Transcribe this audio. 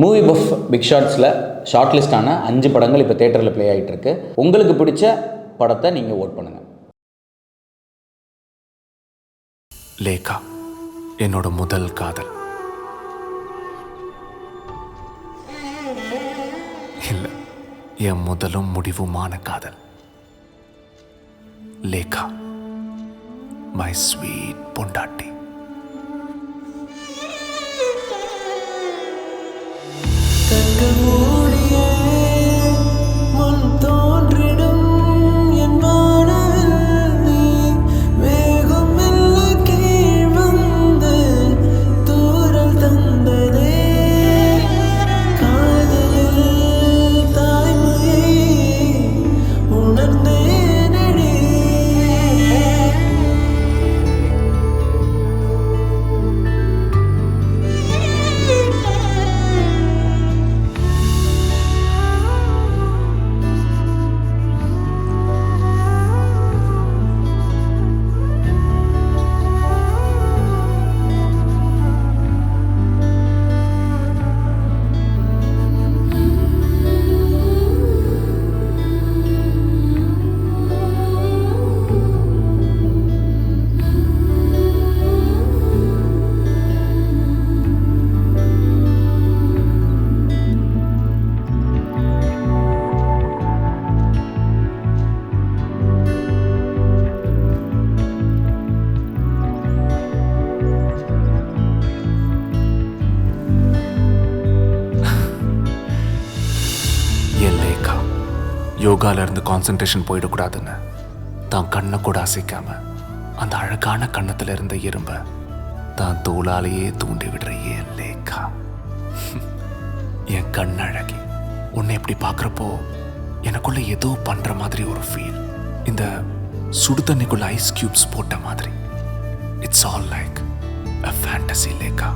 Movie buff big ஷாட்ஸில் short லிஸ்டான 5 படங்கள் இப்போ தேட்டரில் ப்ளே ஆகிட்டு இருக்கு. உங்களுக்கு பிடிச்ச படத்தை நீங்கள் ஓட் பண்ணுங்கள். லேகா என்னோட முதல் காதல். இல்லை, என் முதலும் முடிவுமான காதல். லேகா, மை ஸ்வீட் பொண்டாட்டி. யோகாவிலேருந்து கான்சன்ட்ரேஷன் போயிடக்கூடாதுன்னு தான் கண்ணை கூட அசைக்காம அந்த அழகான கண்ணத்தில் இருந்த இரும்பை தான் தோளாலேயே தூண்டி விடுற ஏன் லேகா. என் கண்ணழகி, உன்னை எப்படி பார்க்குறப்போ எனக்குள்ள ஏதோ பண்ணுற மாதிரி ஒரு ஃபீல். இந்த சுடு தண்ணிக்குள்ள ஐஸ் கியூப்ஸ் போட்ட மாதிரி. It's all like a fantasy Lekha.